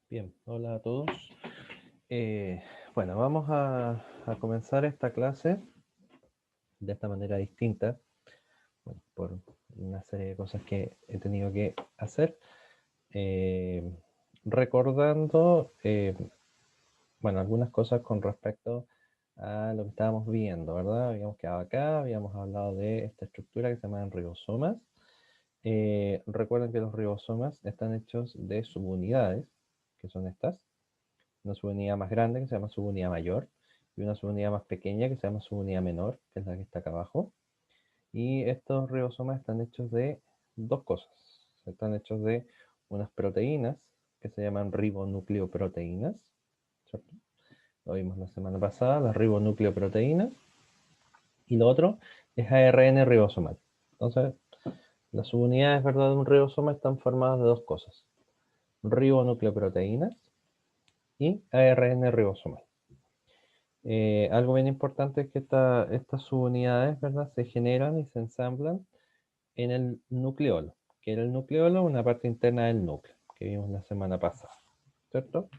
Bien, hola a todos. Eh, bueno, vamos a comenzar esta clase de esta manera distinta, bueno, por una serie de cosas que he tenido que hacer. Eh, recordando, bueno, algunas cosas con respecto a lo que estábamos viendo, ¿verdad? Habíamos quedado acá, habíamos hablado de esta estructura que se llaman ribosomas. Recuerden que los ribosomas están hechos de subunidades, que son estas. Una subunidad más grande que se llama subunidad mayor y una subunidad más pequeña que se llama subunidad menor, que es la que está acá abajo. Y estos ribosomas están hechos de dos cosas. Están hechos de unas proteínas que se llaman ribonucleoproteínas, ¿cierto? Lo vimos la semana pasada, las ribonucleoproteínas. Y lo otro es ARN ribosomal. Entonces, las subunidades, ¿verdad?, de un ribosoma están formadas de dos cosas: ribonucleoproteínas y ARN ribosomal. Algo bien importante es que estas subunidades, ¿verdad?, se generan y se ensamblan en el nucleolo, que era el nucleolo, una parte interna del núcleo, que vimos la semana pasada, ¿cierto?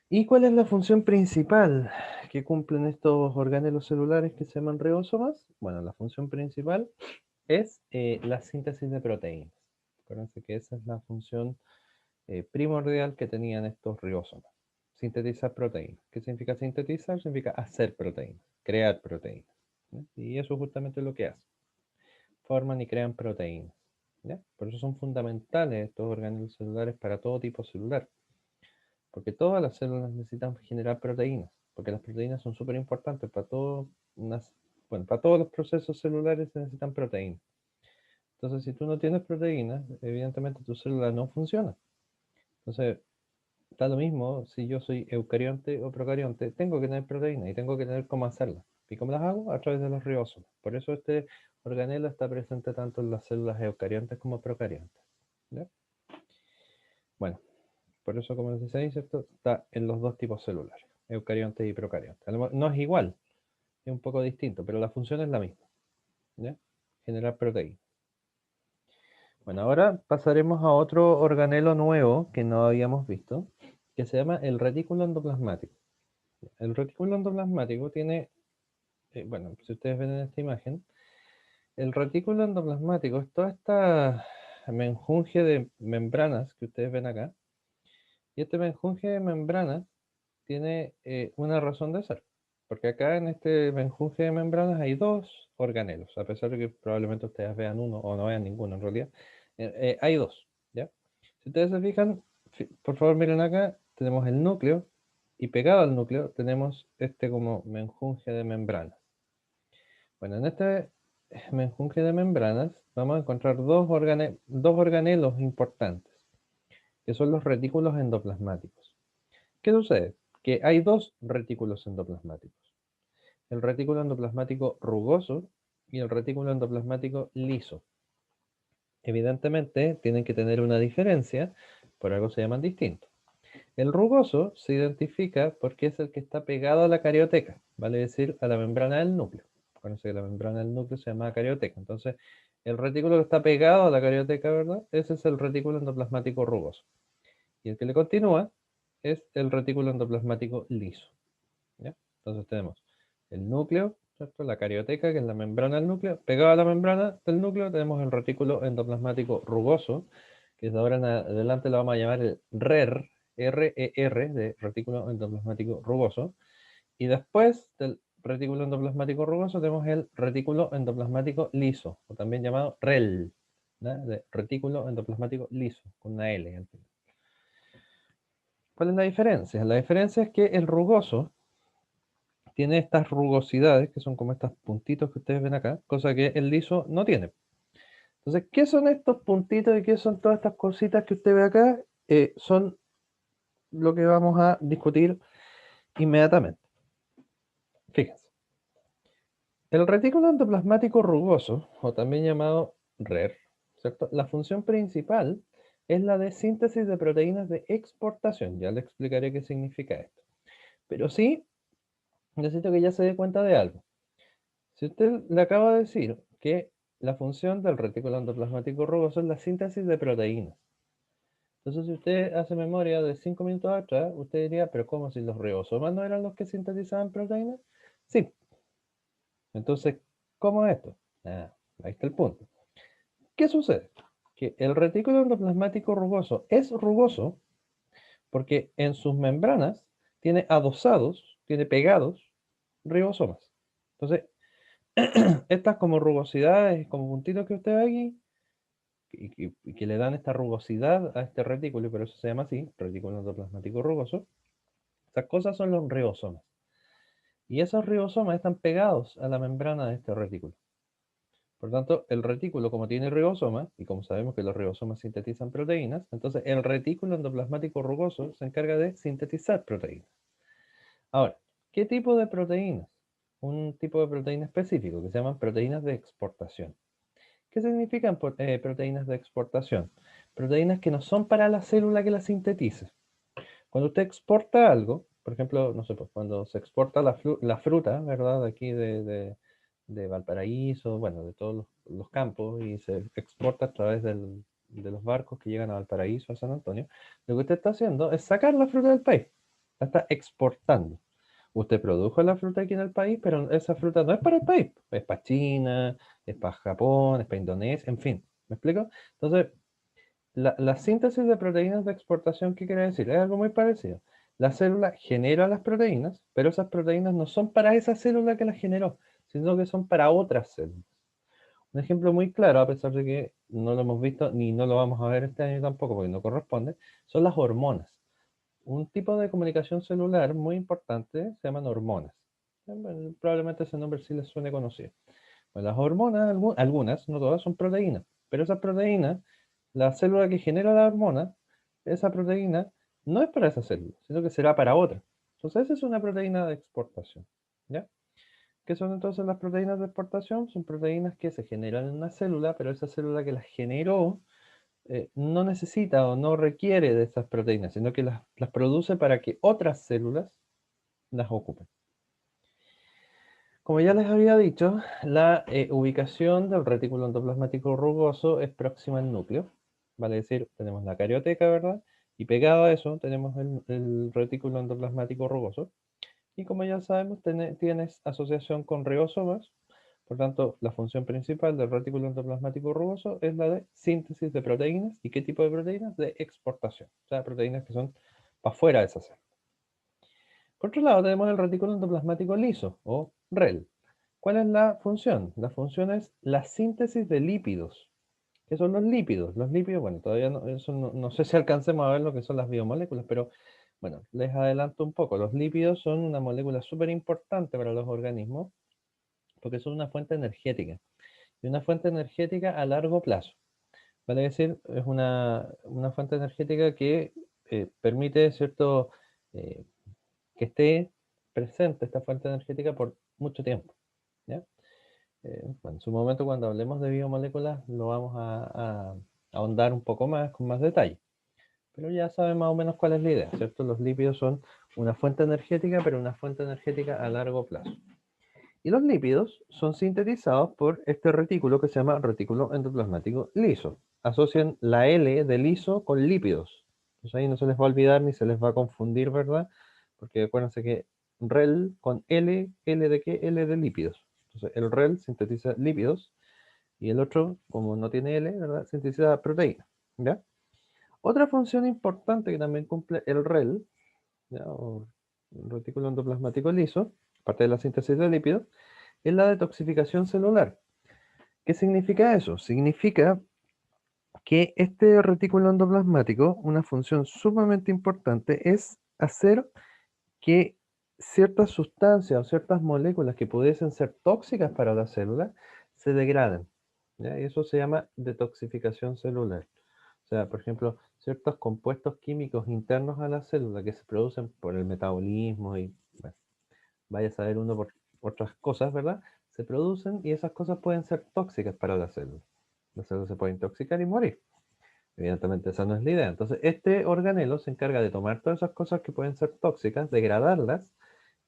¿Y cuál es la función principal que cumplen estos organelos celulares que se llaman ribosomas? Bueno, la función principal es la síntesis de proteínas. Acuérdense que esa es la función primordial que tenían estos ribosomas. Sintetizar proteínas. ¿Qué significa sintetizar? Significa hacer proteínas, crear proteínas. ¿Ya? Y eso es justamente lo que hacen. Forman y crean proteínas. ¿Ya? Por eso son fundamentales estos organelos celulares para todo tipo celular. Porque todas las células necesitan generar proteínas. Porque las proteínas son súper importantes para bueno, para todos los procesos celulares se necesitan proteínas. Entonces, si tú no tienes proteínas, evidentemente tu célula no funciona. Entonces, da lo mismo si yo soy eucarionte o procarionte, tengo que tener proteínas y tengo que tener cómo hacerlas. ¿Y cómo las hago? A través de los ribosomas. Por eso este organelo está presente tanto en las células eucariontes como procariontes. ¿Ya? Bueno, por eso, como les decía ahí, ¿cierto?, está en los dos tipos celulares, eucariontes y procariontes. No es igual, es un poco distinto, pero la función es la misma. ¿Ya? Generar proteínas. Bueno, ahora pasaremos a otro organelo nuevo que no habíamos visto, que se llama el retículo endoplasmático. El retículo endoplasmático tiene, bueno, si ustedes ven en esta imagen, el retículo endoplasmático es toda esta menjunje de membranas que ustedes ven acá. Y este menjunje de membranas tiene una razón de ser. Porque acá en este menjunje de membranas hay dos organelos, a pesar de que probablemente ustedes vean uno o no vean ninguno en realidad. Hay dos, ¿ya? Si ustedes se fijan, por favor miren acá, tenemos el núcleo y pegado al núcleo tenemos este como menjunje de membranas. Bueno, en este menjunje de membranas vamos a encontrar dos organelos importantes, que son los retículos endoplasmáticos. ¿Qué sucede? Que hay dos retículos endoplasmáticos: el retículo endoplasmático rugoso y el retículo endoplasmático liso. Evidentemente tienen que tener una diferencia, por algo se llaman distintos. El rugoso se identifica porque es el que está pegado a la carioteca, vale decir, a la membrana del núcleo. Acuérdense que la membrana del núcleo se llama carioteca. Entonces, el retículo que está pegado a la carioteca, ¿verdad? Ese es el retículo endoplasmático rugoso. Y el que le continúa es el retículo endoplasmático liso. ¿Ya? Entonces tenemos el núcleo, ¿cierto?, la carioteca, que es la membrana del núcleo. Pegado a la membrana del núcleo tenemos el retículo endoplasmático rugoso, que de ahora en adelante lo vamos a llamar el RER, RER, de retículo endoplasmático rugoso. Y después del retículo endoplasmático rugoso tenemos el retículo endoplasmático liso, o también llamado REL, ¿ya?, de retículo endoplasmático liso, con una L al final. ¿Cuál es la diferencia? La diferencia es que el rugoso tiene estas rugosidades, que son como estos puntitos que ustedes ven acá, cosa que el liso no tiene. Entonces, ¿qué son estos puntitos y qué son todas estas cositas que usted ve acá? Son lo que vamos a discutir inmediatamente. Fíjense. El retículo endoplasmático rugoso, o también llamado RER, ¿cierto? La función principal es la de síntesis de proteínas de exportación. Ya le explicaré qué significa esto. Pero sí, necesito que ya se dé cuenta de algo. Si usted le acaba de decir que la función del retículo endoplasmático rugoso es la síntesis de proteínas, Entonces, si usted hace memoria de 5 minutos atrás, usted diría, pero ¿cómo si los ribosomas no eran los que sintetizaban proteínas? Sí. Entonces, ¿cómo es esto? Ah, ahí está el punto. ¿Qué sucede? Que el retículo endoplasmático rugoso es rugoso porque en sus membranas tiene adosados, tiene pegados ribosomas. Entonces, estas como rugosidades, como puntitos que usted ve aquí, y que le dan esta rugosidad a este retículo, y por eso se llama así, retículo endoplasmático rugoso, esas cosas son los ribosomas. Y esos ribosomas están pegados a la membrana de este retículo. Por tanto, el retículo, como tiene ribosomas, y como sabemos que los ribosomas sintetizan proteínas, entonces el retículo endoplasmático rugoso se encarga de sintetizar proteínas. Ahora, ¿qué tipo de proteínas? Un tipo de proteína específico que se llaman proteínas de exportación. ¿Qué significan proteínas de exportación? Proteínas que no son para la célula que las sintetice. Cuando usted exporta algo, por ejemplo, no sé, pues cuando se exporta la fruta, ¿verdad? De aquí de Valparaíso, bueno, de todos los campos, y se exporta a través de los barcos que llegan a Valparaíso, a San Antonio, lo que usted está haciendo es sacar la fruta del país. La está exportando. Usted produjo la fruta aquí en el país, pero esa fruta no es para el país. Es para China, es para Japón, es para Indonesia, en fin. ¿Me explico? Entonces, la síntesis de proteínas de exportación, ¿qué quiere decir? Es algo muy parecido. La célula genera las proteínas, pero esas proteínas no son para esa célula que las generó, sino que son para otras células. Un ejemplo muy claro, a pesar de que no lo hemos visto ni no lo vamos a ver este año tampoco porque no corresponde, son las hormonas. Un tipo de comunicación celular muy importante se llaman hormonas. Bueno, probablemente ese nombre sí les suene conocido. Pues las hormonas, algunas, no todas, son proteínas, pero esas proteínas, la célula que genera la hormona, esa proteína no es para esa célula, sino que será para otra. Entonces, esa es una proteína de exportación. ¿Ya? ¿Qué son entonces las proteínas de exportación? Son proteínas que se generan en una célula, pero esa célula que las generó no necesita o no requiere de esas proteínas, sino que las produce para que otras células las ocupen. Como ya les había dicho, la ubicación del retículo endoplasmático rugoso es próxima al núcleo. Vale decir, tenemos la carioteca, ¿verdad? Y pegado a eso tenemos el retículo endoplasmático rugoso. Y como ya sabemos, tienes asociación con ribosomas. Por tanto, la función principal del retículo endoplasmático rugoso es la de síntesis de proteínas. ¿Y qué tipo de proteínas? De exportación. O sea, proteínas que son para afuera de esa célula. Por otro lado, tenemos el retículo endoplasmático liso, o REL. ¿Cuál es la función? La función es la síntesis de lípidos. ¿Qué son los lípidos? Los lípidos, bueno, todavía no, eso no sé si alcancemos a ver lo que son las biomoléculas, pero bueno, les adelanto un poco. Los lípidos son una molécula súper importante para los organismos porque son una fuente energética y una fuente energética a largo plazo. Vale decir, es una fuente energética que permite, ¿cierto?, eh, que esté presente esta fuente energética por mucho tiempo. ¿Ya? Bueno, en su momento, cuando hablemos de biomoléculas, lo vamos a ahondar un poco más, con más detalle. Pero ya saben más o menos cuál es la idea, ¿cierto? Los lípidos son una fuente energética, pero una fuente energética a largo plazo. Y los lípidos son sintetizados por este retículo que se llama retículo endoplasmático liso. Asocian la L de liso con lípidos. Entonces ahí no se les va a olvidar ni se les va a confundir, ¿verdad? Porque acuérdense que REL con L, ¿L de qué? L de lípidos. Entonces el REL sintetiza lípidos y el otro, como no tiene L, ¿verdad? Sintetiza proteína. ¿Ya? Otra función importante que también cumple el REL, ¿ya? O el retículo endoplasmático liso, aparte de la síntesis de lípidos, es la detoxificación celular. ¿Qué significa eso? Significa que este retículo endoplasmático, una función sumamente importante es hacer que ciertas sustancias o ciertas moléculas que pudiesen ser tóxicas para la célula se degraden. ¿Ya? Y eso se llama detoxificación celular. O sea, por ejemplo, ciertos compuestos químicos internos a la célula que se producen por el metabolismo y, bueno, vaya a saber uno por otras cosas, ¿verdad? Se producen y esas cosas pueden ser tóxicas para la célula. La célula se puede intoxicar y morir. Evidentemente esa no es la idea. Entonces, este organelo se encarga de tomar todas esas cosas que pueden ser tóxicas, degradarlas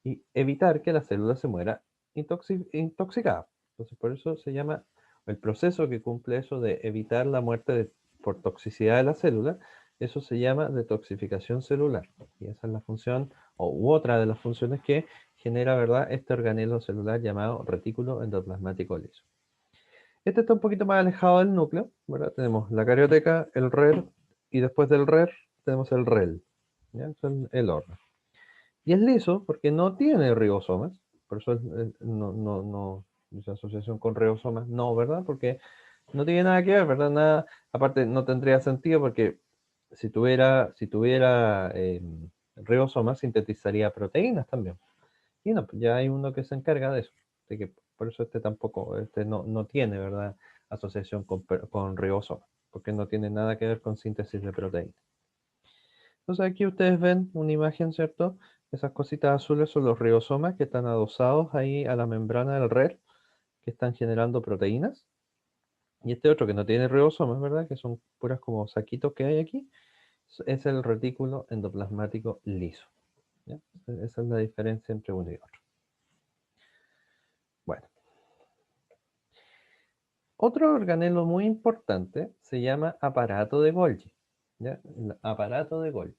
y evitar que la célula se muera intoxicada. Entonces, por eso se llama, el proceso que cumple eso de evitar la muerte por toxicidad de la célula, se llama eso se llama detoxificación celular. Y esa es la función, u otra de las funciones que genera, ¿verdad?, este organelo celular llamado retículo endoplasmático liso. Este está un poquito más alejado del núcleo, ¿verdad? Tenemos la carioteca, el RER, y después del RER tenemos el REL, ¿ya? Es el órgano. Y es liso porque no tiene ribosomas, por eso no, esa asociación con ribosomas, no, ¿verdad? Porque no tiene nada que ver, ¿verdad? Nada, aparte no tendría sentido porque si tuviera ribosomas sintetizaría proteínas también. Y no, pues ya hay uno que se encarga de eso. Así que por eso este tampoco, este no tiene, ¿verdad?, asociación con ribosomas, porque no tiene nada que ver con síntesis de proteínas. Entonces aquí ustedes ven una imagen, ¿cierto? Esas cositas azules son los ribosomas que están adosados ahí a la membrana del RER, que están generando proteínas. Y este otro que no tiene ribosomas, ¿verdad?, que son puras como saquitos que hay aquí, es el retículo endoplasmático liso, ¿ya? Esa es la diferencia entre uno y otro. Bueno, otro organelo muy importante se llama aparato de Golgi, ¿ya? El aparato de Golgi.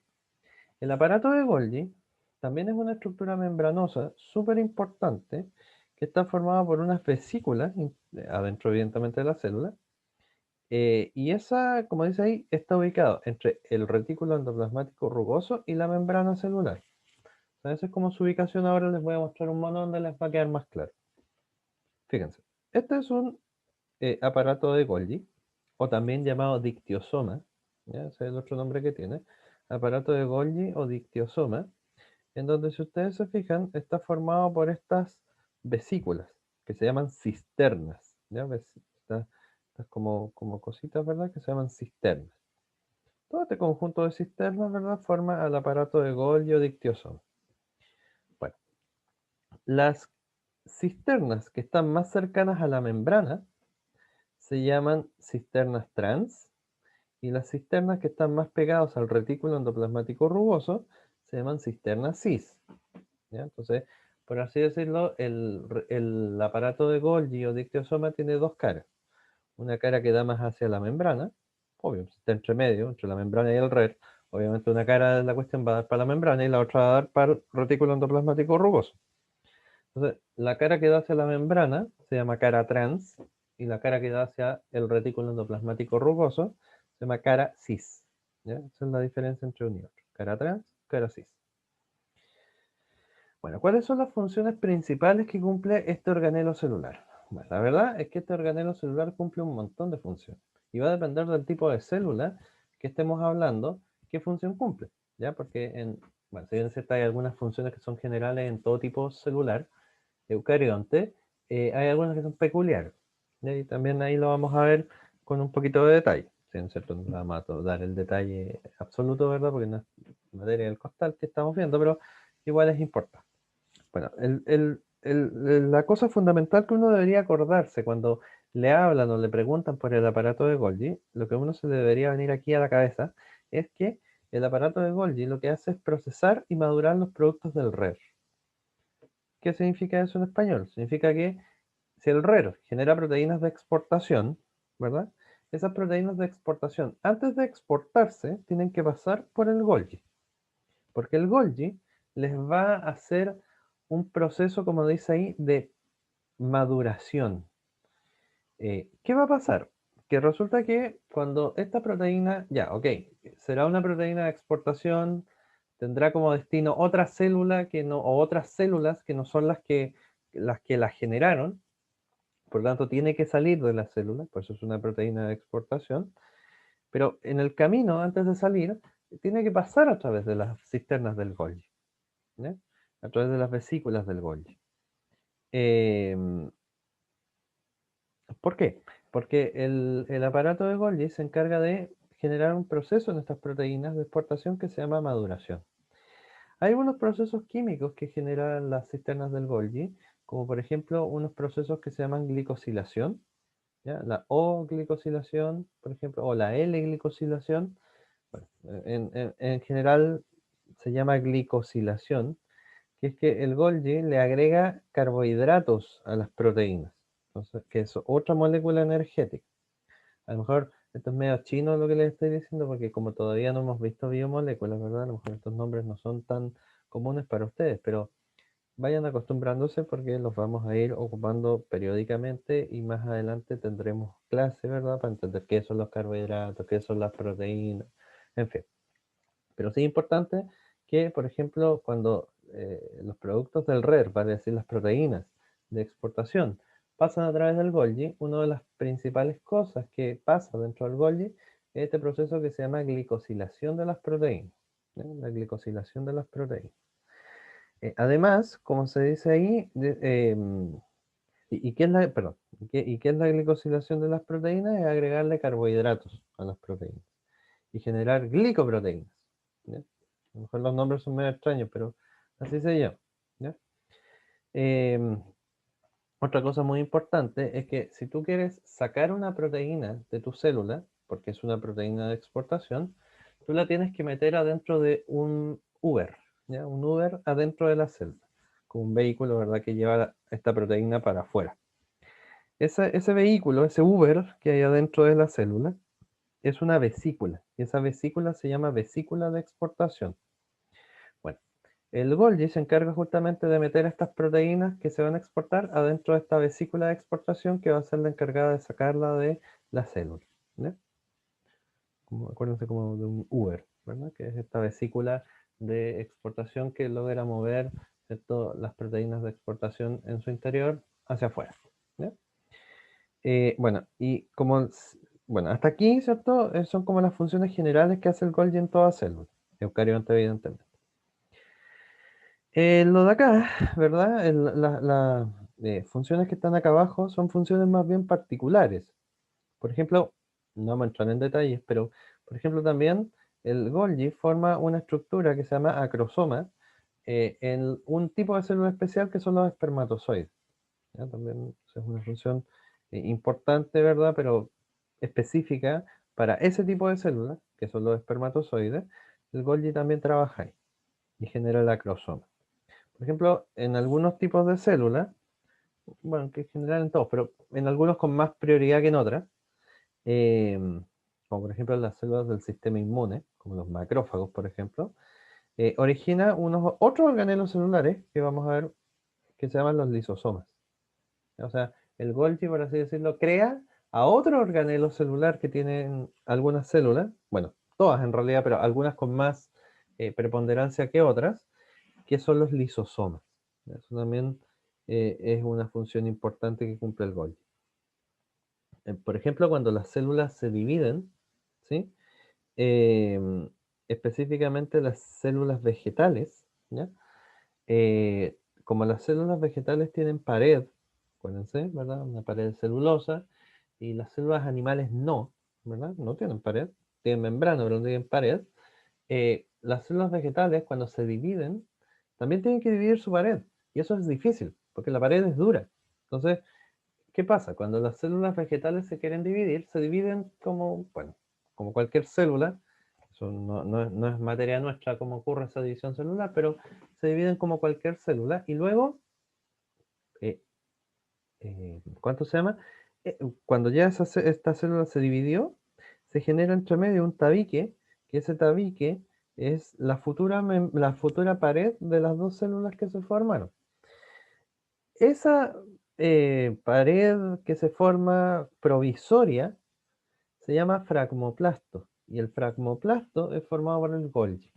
El aparato de Golgi también es una estructura membranosa súper importante que está formada por unas vesículas, adentro evidentemente de la célula, y esa, como dice ahí, está ubicado entre el retículo endoplasmático rugoso y la membrana celular. O sea, esa es como su ubicación. Ahora les voy a mostrar un mono donde les va a quedar más claro. Fíjense, este es un aparato de Golgi, o también llamado dictiosoma, ¿ya? Ese es el otro nombre que tiene, aparato de Golgi o dictiosoma, en donde, si ustedes se fijan, está formado por estas vesículas que se llaman cisternas, ¿ya? Estas como cositas, ¿verdad?, que se llaman cisternas. Todo este conjunto de cisternas, ¿verdad?, forma al aparato de Golgi o dictiosoma. Bueno, las cisternas que están más cercanas a la membrana se llaman cisternas trans, y las cisternas que están más pegadas al retículo endoplasmático rugoso se llaman cisternas cis, ¿ya? Entonces, por así decirlo, el aparato de Golgi o dictiosoma tiene dos caras. Una cara que da más hacia la membrana, obvio, está entre medio, entre la membrana y el RER. Obviamente una cara de la cuestión va a dar para la membrana y la otra va a dar para el retículo endoplasmático rugoso. Entonces, la cara que da hacia la membrana se llama cara trans, y la cara que da hacia el retículo endoplasmático rugoso se llama cara cis, ¿ya? Esa es la diferencia entre uno y otro. Cara trans, cara cis. Bueno, ¿cuáles son las funciones principales que cumple este organelo celular? Bueno, la verdad es que este organelo celular cumple un montón de funciones y va a depender del tipo de célula que estemos hablando, qué función cumple, ¿ya? Porque bueno, si bien es cierto, hay algunas funciones que son generales en todo tipo celular eucarionte, hay algunas que son peculiares, ¿ya? Y también ahí lo vamos a ver con un poquito de detalle. Si bien es cierto, no vamos a dar el detalle absoluto, ¿verdad?, porque no es materia del costal que estamos viendo, pero igual es importante. Bueno, la cosa fundamental que uno debería acordarse cuando le hablan o le preguntan por el aparato de Golgi, lo que uno se le debería venir aquí a la cabeza es que el aparato de Golgi lo que hace es procesar y madurar los productos del RER. ¿Qué significa eso en español? Significa que si el RER genera proteínas de exportación, ¿verdad? Esas proteínas de exportación, antes de exportarse, tienen que pasar por el Golgi, porque el Golgi les va a hacer un proceso, como dice ahí, de maduración. ¿Qué va a pasar? Que resulta que cuando esta proteína, ya, ok, será una proteína de exportación, tendrá como destino otra célula que no, o otras células que no son las que la generaron, por lo tanto tiene que salir de la célula, por eso es una proteína de exportación, pero en el camino, antes de salir, tiene que pasar a través de las cisternas del Golgi, ¿ya? A través de las vesículas del Golgi. ¿Por qué? Porque el aparato de Golgi se encarga de generar un proceso en estas proteínas de exportación que se llama maduración. Hay unos procesos químicos que generan las cisternas del Golgi, como por ejemplo unos procesos que se llaman glicosilación, ¿ya? La O-glicosilación, por ejemplo, o la L-glicosilación. Bueno, en general se llama glicosilación, que es que el Golgi le agrega carbohidratos a las proteínas, entonces, que es otra molécula energética. A lo mejor Esto es medio chino lo que les estoy diciendo, porque como todavía no hemos visto biomoléculas, ¿verdad? A lo mejor estos nombres no son tan comunes para ustedes, pero vayan acostumbrándose porque los vamos a ir ocupando periódicamente y más adelante tendremos clase, ¿verdad? Para entender qué son los carbohidratos, qué son las proteínas, en fin. Pero sí es importante que, por ejemplo, cuando los productos del RER, vale decir las proteínas de exportación, pasan a través del Golgi, una de las principales cosas que pasa dentro del Golgi es este proceso que se llama glicosilación de las proteínas. La glicosilación de las proteínas. Además, como se dice ahí, ¿y qué es la, perdón, y qué es la glicosilación de las proteínas? Es agregarle carbohidratos a las proteínas y generar glicoproteínas. ¿Ya? A lo mejor los nombres son medio extraños, pero así se llama. ¿Ya? Em, Otra cosa muy importante es que si tú quieres sacar una proteína de tu célula, porque es una proteína de exportación, tú la tienes que meter adentro de un Uber, ¿ya? Un Uber adentro de la célula, con un vehículo, ¿verdad?, que lleva esta proteína para afuera. Ese vehículo, ese Uber que hay adentro de la célula, es una vesícula, y esa vesícula se llama vesícula de exportación. Bueno, el Golgi se encarga justamente de meter estas proteínas que se van a exportar adentro de esta vesícula de exportación que va a ser la encargada de sacarla de la célula. ¿Ya? Acuérdense como de un Uber, ¿verdad? Que es esta vesícula de exportación que logra mover, ¿cierto?, las proteínas de exportación en su interior hacia afuera. ¿Ya? Bueno, y como, bueno, hasta aquí, ¿cierto? Son como las funciones generales que hace el Golgi en toda célula, eucarionte evidentemente. Lo de acá, ¿verdad? Las funciones que están acá abajo son funciones más bien particulares. Por ejemplo, no vamos a entrar en detalles, pero por ejemplo también el Golgi forma una estructura que se llama acrosoma en un tipo de célula especial que son los espermatozoides. ¿Ya? También es una función importante, ¿verdad? Pero específica para ese tipo de células, que son los espermatozoides, el Golgi también trabaja ahí y genera el acrosoma. Por ejemplo, en algunos tipos de células, bueno, que en general en todos, pero en algunos con más prioridad que en otras, eh, como por ejemplo las células del sistema inmune, como los macrófagos, por ejemplo, origina unos otros organelos celulares que vamos a ver que se llaman los lisosomas. O sea, el Golgi, por así decirlo, crea a otro organelo celular que tienen algunas células, bueno, todas en realidad, pero algunas con más preponderancia que otras, que son los lisosomas. Eso también es una función importante que cumple el Golgi. Por ejemplo, cuando las células se dividen, ¿sí? Em, Específicamente las células vegetales, ¿ya? Como las células vegetales tienen pared, acuérdense, ¿verdad? Una pared celulosa, y las células animales no, ¿verdad? No tienen pared, tienen membrana, pero no tienen pared. Las células vegetales, cuando se dividen, también tienen que dividir su pared. Y eso es difícil, porque la pared es dura. Entonces, ¿qué pasa? Cuando las células vegetales se quieren dividir, se dividen como, bueno, como cualquier célula. Eso no es materia nuestra cómo ocurre esa división celular, pero se dividen como cualquier célula. Y luego, eh, ¿cuánto se llama? Cuando ya esta célula se dividió, se genera entre medio un tabique, que ese tabique es la futura pared de las dos células que se formaron. Esa pared que se forma provisoria se llama fragmoplasto, y el fragmoplasto es formado por el Golgi.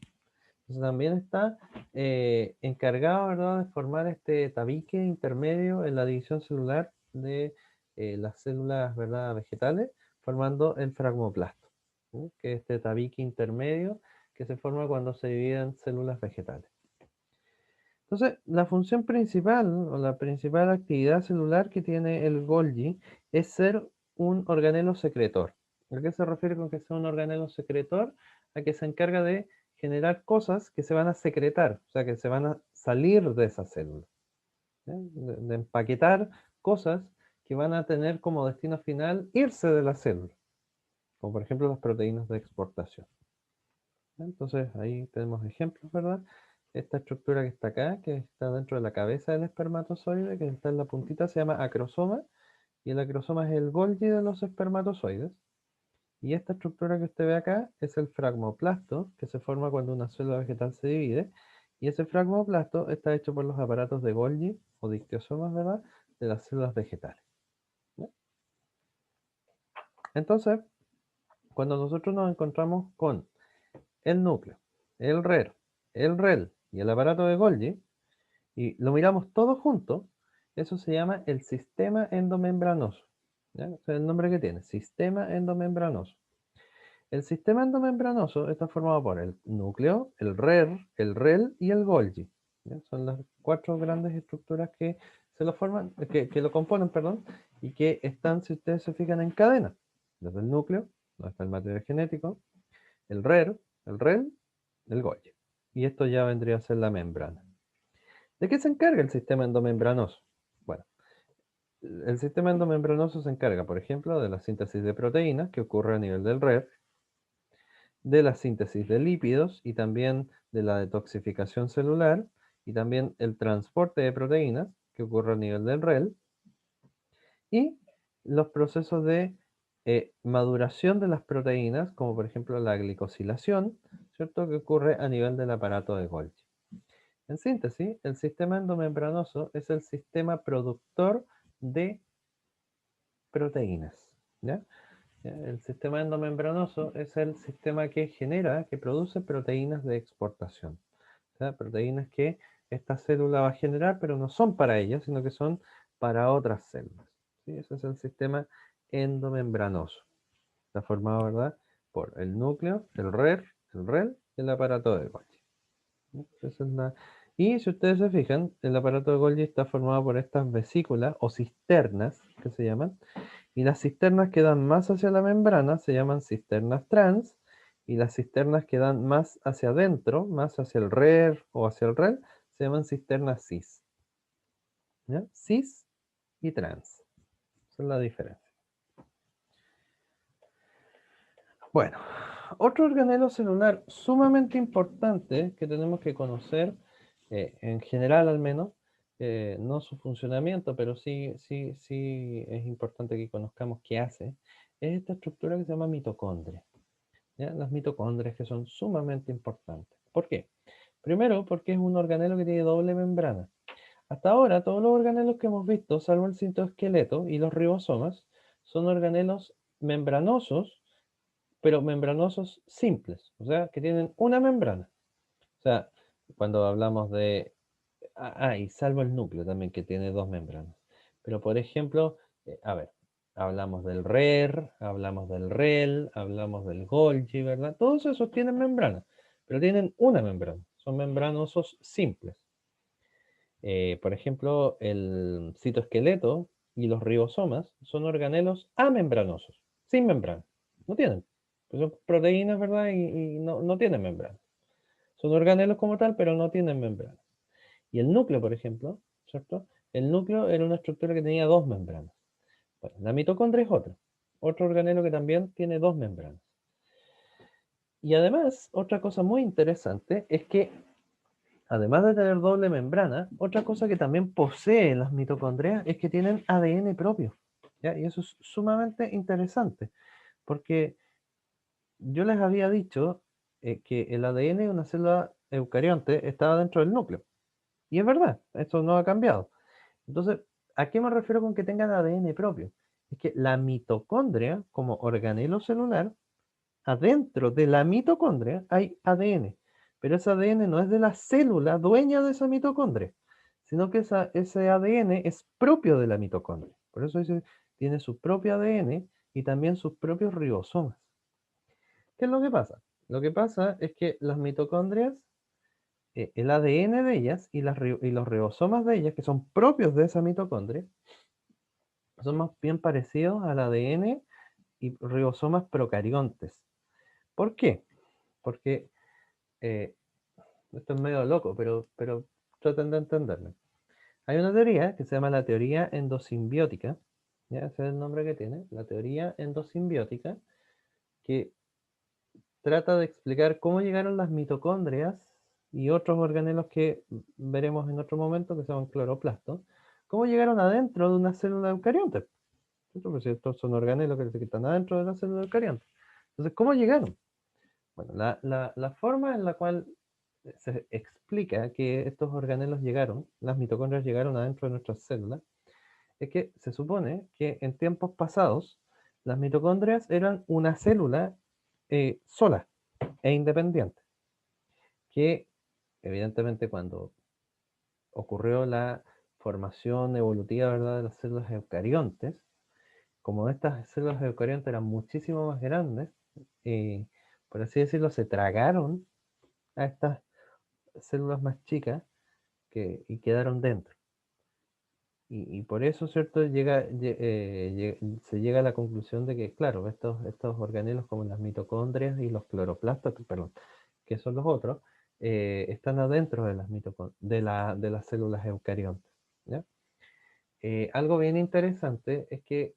Entonces también está encargado, ¿verdad?, de formar este tabique intermedio en la división celular de las células, ¿verdad?, vegetales, formando el fragmoplasto, ¿sí? Que es este tabique intermedio que se forma cuando se dividen células vegetales. Entonces, la función principal o la principal actividad celular que tiene el Golgi es ser un organelo secretor. ¿A qué se refiere con que sea un organelo secretor? A que se encarga de generar cosas que se van a secretar, o sea, que se van a salir de esa célula. ¿Ya? De empaquetar cosas que van a tener como destino final irse de la célula, como por ejemplo las proteínas de exportación. Entonces ahí tenemos ejemplos, ¿verdad? Esta estructura que está acá, que está dentro de la cabeza del espermatozoide, que está en la puntita, se llama acrosoma, y el acrosoma es el Golgi de los espermatozoides. Y esta estructura que usted ve acá es el fragmoplasto, que se forma cuando una célula vegetal se divide. Y ese fragmoplasto está hecho por los aparatos de Golgi o dictiosomas, ¿verdad?, de las células vegetales. ¿Ya? Entonces, cuando nosotros nos encontramos con el núcleo, el RER, el REL y el aparato de Golgi, y lo miramos todos juntos, eso se llama el sistema endomembranoso. ¿Ya? Ese es el nombre que tiene, sistema endomembranoso. El sistema endomembranoso está formado por el núcleo, el RER, el REL y el Golgi. ¿Ya? Son las cuatro grandes estructuras que se lo forman, que lo componen, perdón, y que están, si ustedes se fijan, en cadena. Desde el núcleo, donde está el material genético, el RER, el REL, el Golgi. Y esto ya vendría a ser la membrana. ¿De qué se encarga el sistema endomembranoso? Bueno, el sistema endomembranoso se encarga, por ejemplo, de la síntesis de proteínas que ocurre a nivel del RER, de la síntesis de lípidos y también de la detoxificación celular y también el transporte de proteínas que ocurre a nivel del REL y los procesos de maduración de las proteínas, como por ejemplo la glicosilación, ¿cierto?, que ocurre a nivel del aparato de Golgi. En síntesis, el sistema endomembranoso es el sistema productor de proteínas. ¿Ya? El sistema endomembranoso es el sistema que genera, que produce proteínas de exportación. ¿Ya? Proteínas que esta célula va a generar, pero no son para ella, sino que son para otras células. ¿Sí? Ese es el sistema endomembranoso. Está formado, ¿verdad?, por el núcleo, el RER, el REL y el aparato de Golgi. Esa es la... Y si ustedes se fijan, el aparato de Golgi está formado por estas vesículas o cisternas, que se llaman, y las cisternas que dan más hacia la membrana se llaman cisternas trans, y las cisternas que dan más hacia adentro, más hacia el RER o hacia el REL, se llaman cisternas cis. ¿Ya? Cis y trans. Esa es la diferencia. Bueno, otro organelo celular sumamente importante que tenemos que conocer, en general al menos, no su funcionamiento, pero sí es importante que conozcamos qué hace, es esta estructura que se llama mitocondria. ¿Ya? Las mitocondrias, que son sumamente importantes. ¿Por qué? Primero, porque es un organelo que tiene doble membrana. Hasta ahora, todos los organelos que hemos visto, salvo el citoesqueleto y los ribosomas, son organelos membranosos, pero membranosos simples, o sea, que tienen una membrana. O sea, cuando hablamos de... y salvo el núcleo también, que tiene dos membranas. Pero, por ejemplo, a ver, hablamos del RER, hablamos del REL, hablamos del Golgi, ¿verdad? Todos esos tienen membrana, pero tienen una membrana. Son membranosos simples. Por ejemplo, el citoesqueleto y los ribosomas son organelos amembranosos, sin membrana. No tienen. Pues son proteínas, ¿verdad? Y no tienen membrana. Son organelos como tal, pero no tienen membrana. Y el núcleo, por ejemplo, ¿cierto? El núcleo era una estructura que tenía dos membranas. Bueno, la mitocondria es otro organelo que también tiene dos membranas. Y además, otra cosa muy interesante es que, además de tener doble membrana, otra cosa que también poseen las mitocondrias es que tienen ADN propio. ¿Ya? Y eso es sumamente interesante, porque yo les había dicho que el ADN de una célula eucarionte estaba dentro del núcleo. Y es verdad, esto no ha cambiado. Entonces, ¿a qué me refiero con que tengan ADN propio? Es que la mitocondria, como organelo celular, adentro de la mitocondria hay ADN, pero ese ADN no es de la célula dueña de esa mitocondria, sino que ese ADN es propio de la mitocondria. Por eso dice, tiene su propio ADN y también sus propios ribosomas. ¿Qué es lo que pasa? Lo que pasa es que las mitocondrias, el ADN de ellas y los ribosomas de ellas, que son propios de esa mitocondria, son más bien parecidos al ADN y ribosomas procariontes. ¿Por qué? Porque eh, esto es medio loco, pero traten de entenderme. Hay una teoría que se llama la teoría endosimbiótica, ¿ya? Ese es el nombre que tiene, la teoría endosimbiótica, que trata de explicar cómo llegaron las mitocondrias y otros organelos que veremos en otro momento, que se llaman cloroplastos, cómo llegaron adentro de una célula eucarionte. Pues estos son organelos que están adentro de la célula eucarionte. Entonces, ¿cómo llegaron? Bueno, la forma en la cual se explica que estos organelos llegaron, las mitocondrias llegaron adentro de nuestras células, es que se supone que en tiempos pasados las mitocondrias eran una célula sola e independiente, que evidentemente cuando ocurrió la formación evolutiva, ¿verdad?, de las células eucariontes, como estas células eucariontes eran muchísimo más grandes, eh, por así decirlo, se tragaron a estas células más chicas y quedaron dentro. Y por eso, ¿cierto? Se llega a la conclusión de que, claro, estos organelos como las mitocondrias y los cloroplastos, perdón, que son los otros, están adentro de de las células eucariontes. ¿Ya? Algo bien interesante es que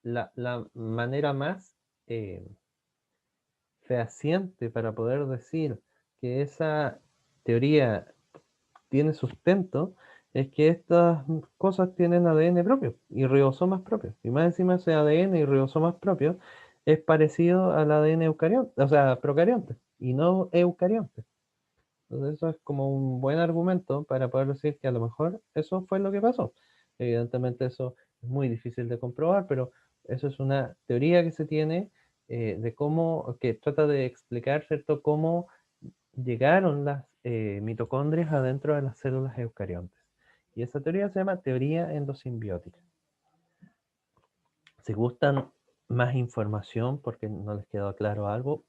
la manera más eh, fehaciente para poder decir que esa teoría tiene sustento es que estas cosas tienen ADN propio y ribosomas propios. Y más encima ese ADN y ribosomas propios es parecido al ADN eucarionte, o sea, procarionte y no eucarionte. Entonces eso es como un buen argumento para poder decir que a lo mejor eso fue lo que pasó. Evidentemente eso es muy difícil de comprobar, pero eso es una teoría que se tiene de cómo, que trata de explicar, ¿cierto?, cómo llegaron las mitocondrias adentro de las células eucariontes. Y esa teoría se llama teoría endosimbiótica. Si gustan más información porque no les quedó claro algo,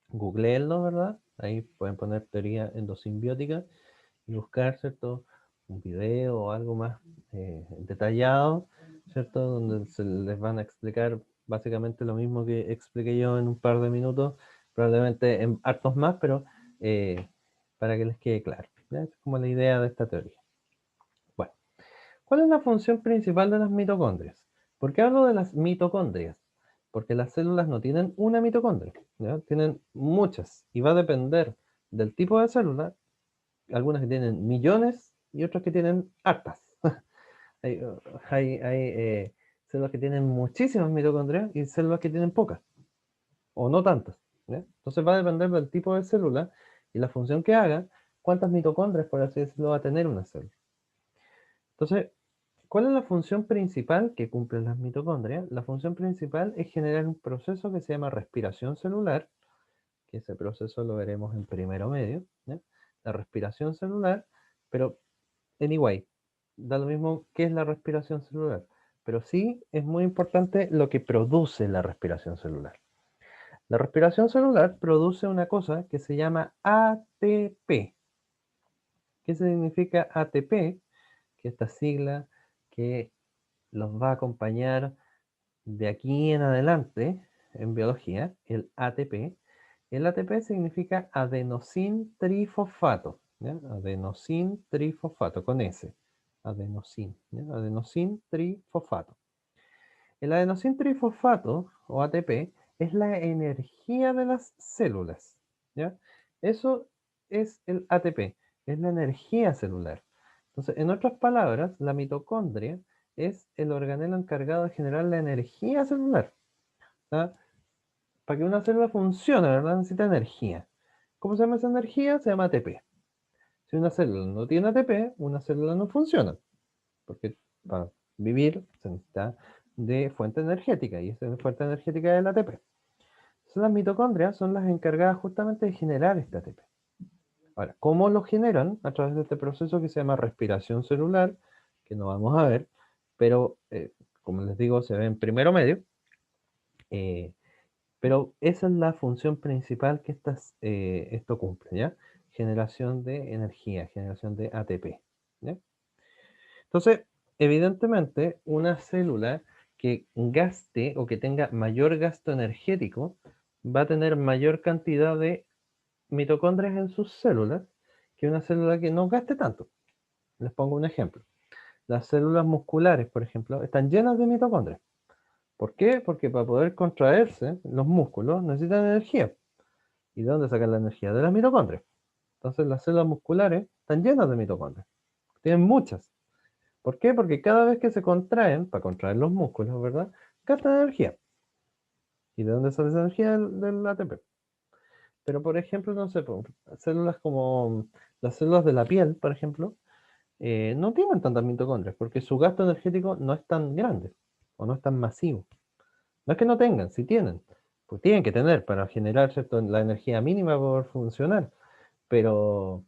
googleenlo, ¿verdad? Ahí pueden poner teoría endosimbiótica y buscar, ¿cierto?, un video o algo más detallado, ¿cierto?, donde se les van a explicar básicamente lo mismo que expliqué yo en un par de minutos, probablemente en hartos más, pero para que les quede claro. ¿Ya? Es como la idea de esta teoría. Bueno, ¿cuál es la función principal de las mitocondrias? ¿Por qué hablo de las mitocondrias? Porque las células no tienen una mitocondria, ¿ya? Tienen muchas y va a depender del tipo de célula, algunas que tienen millones y otras que tienen hartas. hay células que tienen muchísimas mitocondrias y células que tienen pocas, o no tantas. ¿Ya? Entonces va a depender del tipo de célula y la función que haga, cuántas mitocondrias, por así decirlo, va a tener una célula. Entonces, ¿cuál es la función principal que cumplen las mitocondrias? La función principal es generar un proceso que se llama respiración celular, que ese proceso lo veremos en primero medio, ¿ya? La respiración celular, pero anyway, da lo mismo qué es la respiración celular, pero sí es muy importante lo que produce la respiración celular. La respiración celular produce una cosa que se llama ATP. ¿Qué significa ATP? Que esta sigla que los va a acompañar de aquí en adelante en biología, el ATP. El ATP significa adenosin trifosfato, ¿ya? Adenosin trifosfato, con S. Adenosin, ¿ya? Adenosin trifosfato. El adenosin trifosfato, o ATP, es la energía de las células, ¿ya? Eso es el ATP, es la energía celular. Entonces, en otras palabras, la mitocondria es el organelo encargado de generar la energía celular. ¿Ya? Para que una célula funcione, ¿verdad? Necesita energía. ¿Cómo se llama esa energía? Se llama ATP. Si una célula no tiene ATP, una célula no funciona, porque para vivir se necesita de fuente energética, y esa fuente energética es el ATP. Entonces, las mitocondrias son las encargadas justamente de generar este ATP. Ahora, ¿cómo lo generan? A través de este proceso que se llama respiración celular, que no vamos a ver, pero como les digo, se ve en primero medio. Pero esa es la función principal que esto cumple, ¿ya? Generación de energía, generación de ATP, ¿ya? Entonces, evidentemente, una célula que gaste o que tenga mayor gasto energético va a tener mayor cantidad de mitocondrias en sus células que una célula que no gaste tanto. Les pongo un ejemplo. Las células musculares, por ejemplo, están llenas de mitocondrias. ¿Por qué? Porque para poder contraerse, los músculos necesitan energía. ¿Y de dónde sacan la energía? De las mitocondrias. Entonces las células musculares están llenas de mitocondrias. Tienen muchas. ¿Por qué? Porque cada vez que se contraen, para contraer los músculos, ¿verdad? Gastan energía. ¿Y de dónde sale esa energía? Del ATP. Pero, por ejemplo, no sé, células como las células de la piel, por ejemplo, no tienen tantas mitocondrias porque su gasto energético no es tan grande o no es tan masivo. No es que no tengan, sí tienen, pues tienen que tener para generar, ¿cierto?, la energía mínima por funcionar, pero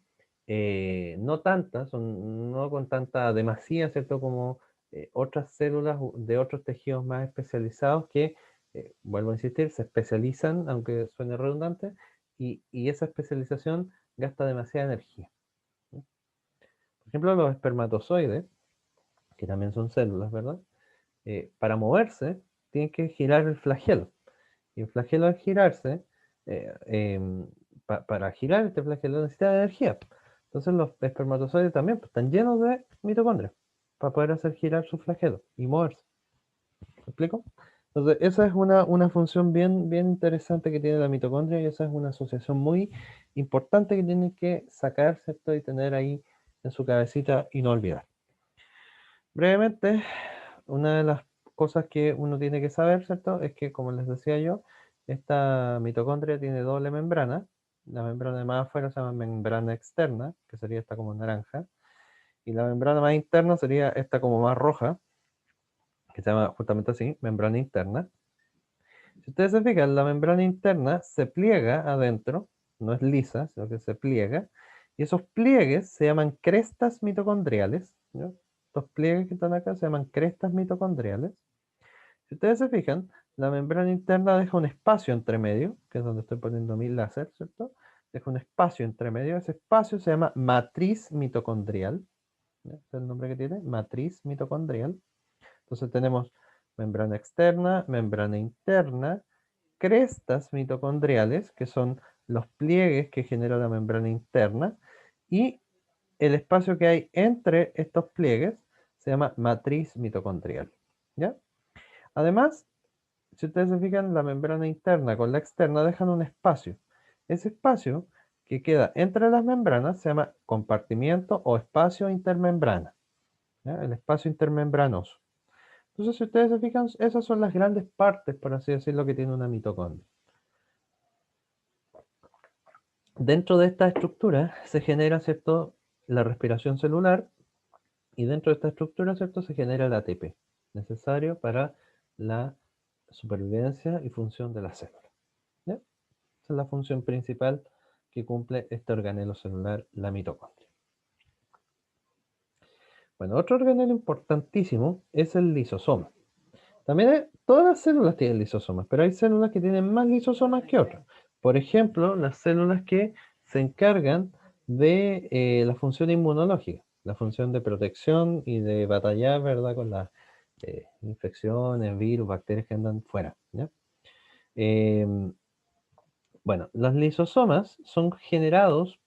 no tantas, no con tanta demasía, ¿cierto?, como otras células de otros tejidos más especializados que, vuelvo a insistir, se especializan, aunque suene redundante, y esa especialización gasta demasiada energía. ¿No? Por ejemplo, los espermatozoides, que también son células, ¿verdad? Para moverse, tienen que girar el flagelo. Y el flagelo al girarse, para girar este flagelo necesita energía. Entonces los espermatozoides también pues, están llenos de mitocondrias para poder hacer girar su flagelo y moverse. ¿Me explico? Entonces esa es una función bien, bien interesante que tiene la mitocondria y esa es una asociación muy importante que tienen que sacar, ¿cierto? Y tener ahí en su cabecita y no olvidar. Brevemente, una de las cosas que uno tiene que saber, ¿cierto? Es que, como les decía yo, esta mitocondria tiene doble membrana. La membrana de más afuera se llama membrana externa, que sería esta como naranja. Y la membrana más interna sería esta como más roja, que se llama justamente así, membrana interna. Si ustedes se fijan, la membrana interna se pliega adentro, no es lisa, sino que se pliega. Y esos pliegues se llaman crestas mitocondriales. ¿No? Estos pliegues que están acá se llaman crestas mitocondriales. Si ustedes se fijan, la membrana interna deja un espacio entre medio, que es donde estoy poniendo mi láser, ¿cierto? Deja un espacio entre medio. Ese espacio se llama matriz mitocondrial. ¿Ya? Ese es el nombre que tiene, matriz mitocondrial. Entonces tenemos membrana externa, membrana interna, crestas mitocondriales, que son los pliegues que genera la membrana interna, y el espacio que hay entre estos pliegues se llama matriz mitocondrial. ¿Ya? Además, si ustedes se fijan, la membrana interna con la externa dejan un espacio. Ese espacio que queda entre las membranas se llama compartimiento o espacio intermembrana. ¿Ya? El espacio intermembranoso. Entonces, si ustedes se fijan, esas son las grandes partes, por así decirlo, que tiene una mitocondria. Dentro de esta estructura se genera, ¿cierto?, la respiración celular y dentro de esta estructura, ¿cierto?, se genera el ATP, necesario para la supervivencia y función de la célula. ¿Ya? Esa es la función principal que cumple este organelo celular, la mitocondria. Bueno, otro organelo importantísimo es el lisosoma. También todas las células tienen lisosomas, pero hay células que tienen más lisosomas que otras. Por ejemplo, las células que se encargan de la función inmunológica, la función de protección y de batallar, ¿verdad?, con las infecciones, virus, bacterias que andan fuera. ¿Ya? Em, bueno, los lisosomas son generados,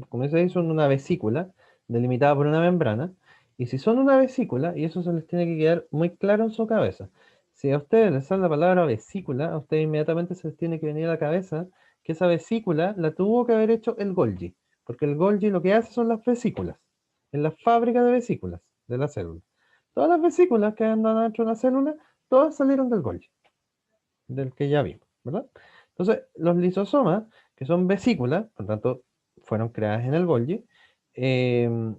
como se dice, son una vesícula delimitada por una membrana, y si son una vesícula, y eso se les tiene que quedar muy claro en su cabeza, si a ustedes les sale la palabra vesícula, a ustedes inmediatamente se les tiene que venir a la cabeza que esa vesícula la tuvo que haber hecho el Golgi, porque el Golgi lo que hace son las vesículas, en la fábrica de vesículas de la célula. Todas las vesículas que andan dentro de una célula, todas salieron del Golgi, del que ya vimos, ¿verdad? Entonces, los lisosomas, que son vesículas, por lo tanto, fueron creadas en el Golgi, eh,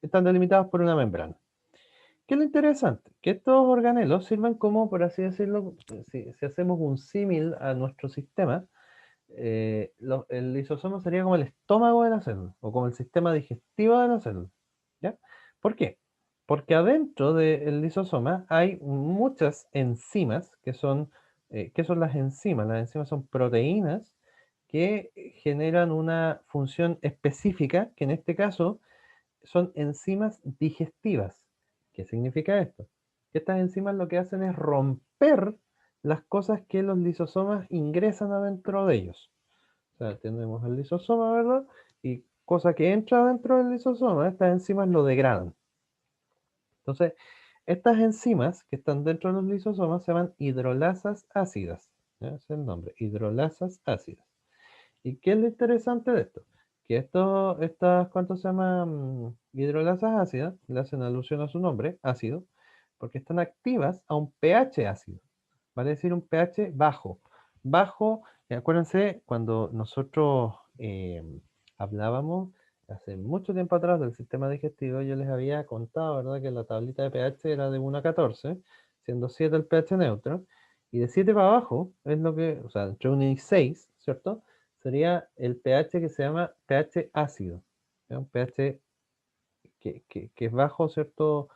están delimitados por una membrana. ¿Qué es lo interesante? Que estos organelos sirven como, por así decirlo, si hacemos un símil a nuestro sistema, el lisosoma sería como el estómago de la célula, o como el sistema digestivo de la célula. ¿Ya? ¿Por qué? Porque adentro del lisosoma hay muchas enzimas que son, ¿qué son las enzimas? Las enzimas son proteínas que generan una función específica, que en este caso son enzimas digestivas. ¿Qué significa esto? Que estas enzimas lo que hacen es romper las cosas que los lisosomas ingresan adentro de ellos. O sea, tenemos el lisosoma, ¿verdad? Y cosa que entra dentro del lisosoma, estas enzimas lo degradan. Entonces, estas enzimas que están dentro de los lisosomas se llaman hidrolasas ácidas. ¿Ya? Ese es el nombre, hidrolasas ácidas. ¿Y qué es lo interesante de esto? Que estas, ¿cuánto se llaman? Hidrolasas ácidas, le hacen alusión a su nombre, ácido, porque están activas a un pH ácido. vale decir un pH bajo. Bajo, acuérdense, cuando nosotros hablábamos hace mucho tiempo atrás del sistema digestivo, yo les había contado, ¿verdad?, que la tablita de pH era de 1 a 14, siendo 7 el pH neutro, y de 7 para abajo es lo que, o sea, entre 1 y 6, ¿cierto? Sería el pH que se llama pH ácido, ¿ya? Un pH que es bajo, ¿cierto?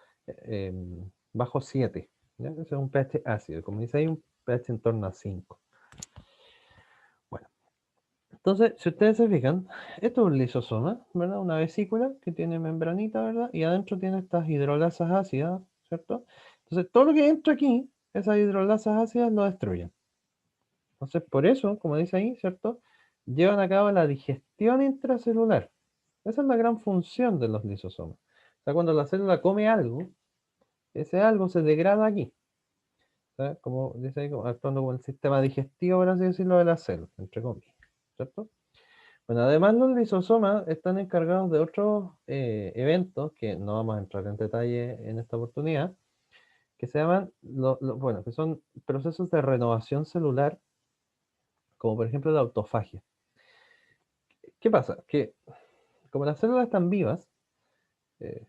Bajo 7, ¿ya? Ese es un pH ácido. Como dice ahí, un pH en torno a 5. Bueno, entonces, si ustedes se fijan, esto es un lisosoma, ¿verdad? Una vesícula que tiene membranita, ¿verdad? Y adentro tiene estas hidrolasas ácidas, ¿cierto? Entonces, todo lo que entra aquí, esas hidrolasas ácidas lo destruyen. Entonces, por eso, como dice ahí, ¿cierto? Llevan a cabo la digestión intracelular. Esa es la gran función de los lisosomas. O sea, cuando la célula come algo, ese algo se degrada aquí. ¿Sabes? Como dice ahí, actuando como el sistema digestivo, por así decirlo, de la célula, entre comillas. ¿Cierto? Bueno, además los lisosomas están encargados de otros eventos, que no vamos a entrar en detalle en esta oportunidad, que se llaman, bueno, que son procesos de renovación celular, como por ejemplo la autofagia. ¿Qué pasa? Que como las células están vivas,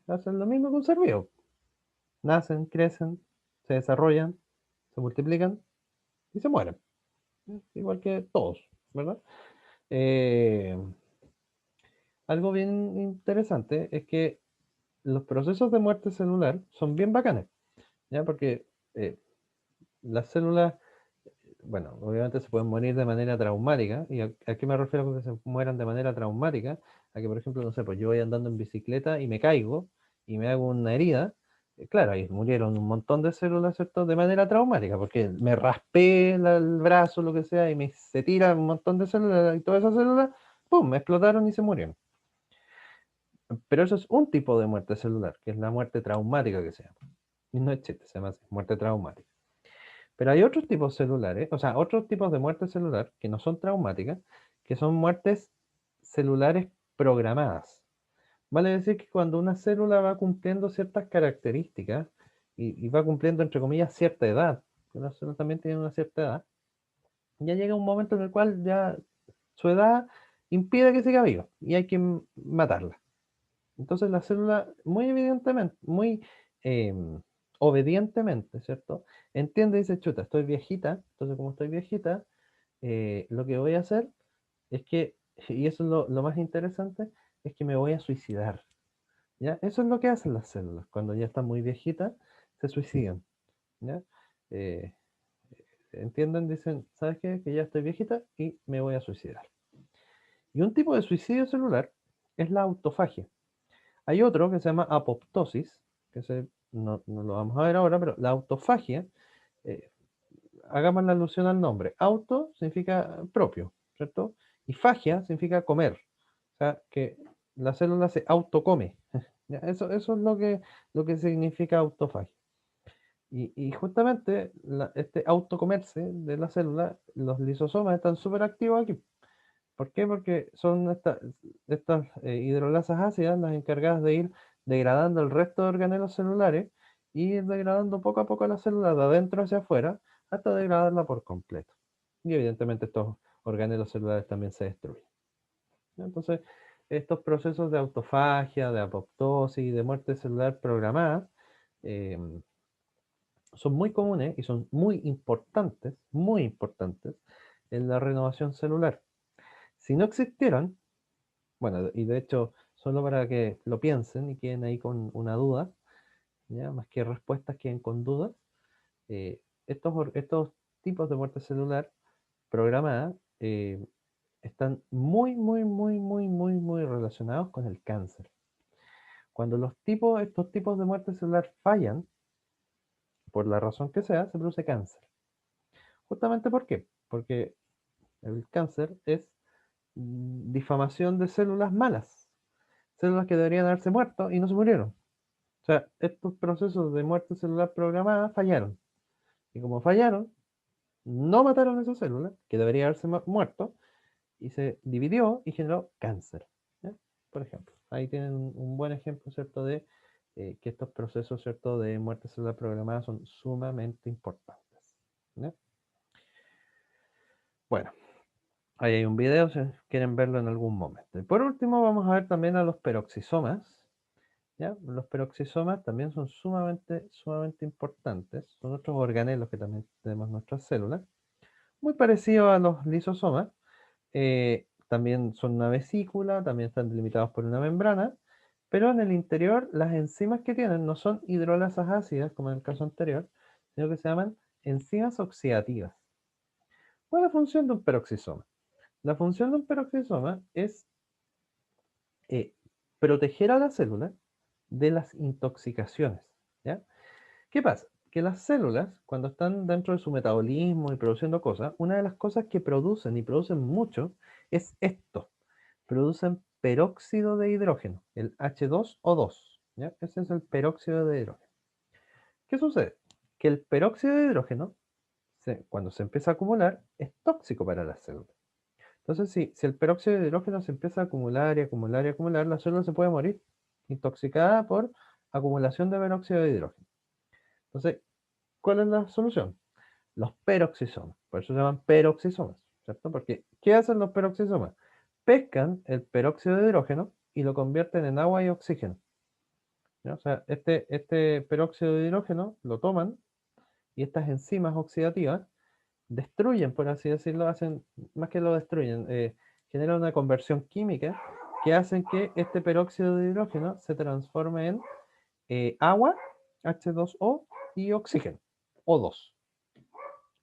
hacen lo mismo que un ser vivo. Nacen, crecen, se desarrollan, se multiplican y se mueren. Igual que todos, ¿verdad? Eh, Algo bien interesante es que los procesos de muerte celular son bien bacanes, ¿ya? Porque eh, las células, bueno, obviamente se pueden morir de manera traumática. ¿Y a qué me refiero con que se mueran de manera traumática? A que, por ejemplo, no sé, pues yo voy andando en bicicleta y me caigo y me hago una herida. Claro, ahí murieron un montón de células, ¿cierto? De manera traumática, porque me raspé el brazo, lo que sea, y se tira un montón de células y todas esas células, ¡pum!, me explotaron y se murieron. Pero eso es un tipo de muerte celular, que es la muerte traumática que se llama. Y no es chiste, se llama así, muerte traumática. Pero hay otros tipos celulares, o sea, otros tipos de muerte celular que no son traumáticas, que son muertes celulares programadas. Vale decir que cuando una célula va cumpliendo ciertas características y va cumpliendo, entre comillas, cierta edad, que una célula también tiene una cierta edad, ya llega un momento en el cual ya su edad impide que siga viva y hay que matarla. Entonces la célula, muy evidentemente, muy obedientemente, ¿cierto? Entiende y dice, chuta, estoy viejita, entonces como estoy viejita, lo que voy a hacer es que, y eso es lo más interesante, es que me voy a suicidar, ¿ya? Eso es lo que hacen las células, cuando ya están muy viejitas, se suicidan, ¿ya? Eh, Entienden, dicen, ¿sabes qué? Que ya estoy viejita y me voy a suicidar. Y un tipo de suicidio celular es la autofagia. Hay otro que se llama apoptosis, que no lo vamos a ver ahora, pero la autofagia, eh, hagamos la alusión al nombre. Auto significa propio, ¿cierto? Y fagia significa comer. O sea, que la célula se autocome. Ya, eso es lo que significa autofagia. Y justamente este autocomerse de la célula, los lisosomas están súper activos aquí. ¿Por qué? Porque son estas hidrolasas ácidas las encargadas de ir degradando el resto de organelos celulares y ir degradando poco a poco la célula de adentro hacia afuera hasta degradarla por completo. Y evidentemente estos organelos celulares también se destruyen. ¿Ya? Entonces, estos procesos de autofagia, de apoptosis, de muerte celular programada, eh, son muy comunes y son muy importantes en la renovación celular. Si no existieran, bueno, y de hecho, solo para que lo piensen y queden ahí con una duda, ¿ya? Más que respuestas, queden con dudas. Estos tipos de muerte celular programada están muy relacionados con el cáncer. Cuando estos tipos de muerte celular fallan, por la razón que sea, se produce cáncer. ¿Justamente por qué? Porque el cáncer es difamación de células malas, células que deberían haberse muerto y no se murieron. O sea, estos procesos de muerte celular programada fallaron. Y como fallaron, no mataron a esa célula, que debería haberse muerto, y se dividió y generó cáncer. ¿Ya? Por ejemplo, ahí tienen un buen ejemplo, ¿cierto?, de que estos procesos, ¿cierto?, de muerte celular programada son sumamente importantes. ¿Ya? Bueno, ahí hay un video si quieren verlo en algún momento. Y por último vamos a ver también a los peroxisomas. ¿Ya? Los peroxisomas también son sumamente importantes. Son otros organelos que también tenemos en nuestras células. Muy parecidos a los lisosomas. También son una vesícula, también están delimitados por una membrana. Pero en el interior las enzimas que tienen no son hidrolasas ácidas, como en el caso anterior, sino que se llaman enzimas oxidativas. ¿Cuál es la función de un peroxisoma? La función de un peroxisoma es eh, proteger a la célula de las intoxicaciones. ¿Ya? ¿Qué pasa? Que las células, cuando están dentro de su metabolismo y produciendo cosas, una de las cosas que producen y producen mucho es esto. Producen peróxido de hidrógeno, el H2O2. ¿Ya? Ese es el peróxido de hidrógeno. ¿Qué sucede? Que el peróxido de hidrógeno, cuando se empieza a acumular, es tóxico para las células. Entonces, si el peróxido de hidrógeno se empieza a acumular y acumular y acumular, la célula se puede morir intoxicada por acumulación de peróxido de hidrógeno. Entonces, ¿cuál es la solución? Los peroxisomas. Por eso se llaman peroxisomas, ¿cierto? Porque, ¿qué hacen los peroxisomas? Pescan el peróxido de hidrógeno y lo convierten en agua y oxígeno. ¿Ya? O sea, este peróxido de hidrógeno lo toman y estas enzimas oxidativas destruyen, por así decirlo, hacen, más que lo destruyen, generan una conversión química que hacen que este peróxido de hidrógeno se transforme en agua, H2O, y oxígeno, O2.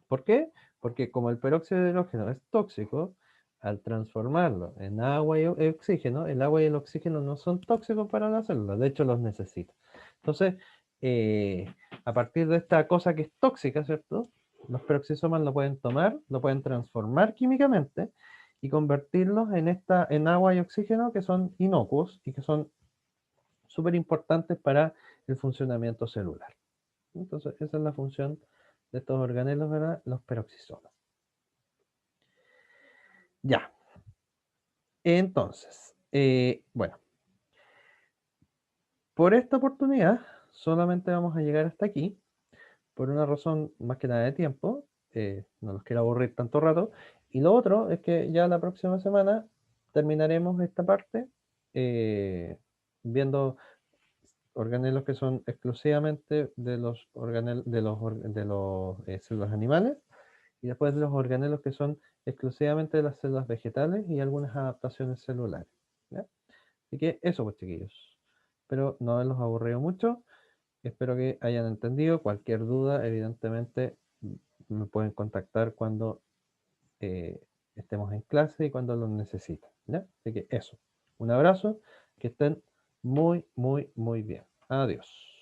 ¿Por qué? Porque como el peróxido de hidrógeno es tóxico, al transformarlo en agua y oxígeno, el agua y el oxígeno no son tóxicos para la célula, de hecho los necesita. Entonces, eh, a partir de esta cosa que es tóxica, ¿cierto? Los peroxisomas lo pueden tomar, lo pueden transformar químicamente y convertirlos en agua y oxígeno que son inocuos y que son súper importantes para el funcionamiento celular. Entonces, esa es la función de estos organelos, ¿verdad? Los peroxisomas. Ya, entonces, bueno, por esta oportunidad solamente vamos a llegar hasta aquí, por una razón más que nada de tiempo, no los quiero aburrir tanto rato, y lo otro es que ya la próxima semana terminaremos esta parte viendo organelos que son exclusivamente de los células animales y después los organelos que son exclusivamente de las células vegetales y algunas adaptaciones celulares. ¿Ya? Así que eso pues chiquillos. Espero no haberlos aburrido mucho. Espero que hayan entendido. Cualquier duda, evidentemente, me pueden contactar cuando eh, estemos en clase y cuando lo necesiten. ¿Ya? Así que eso. Un abrazo. Que estén muy bien. Adiós.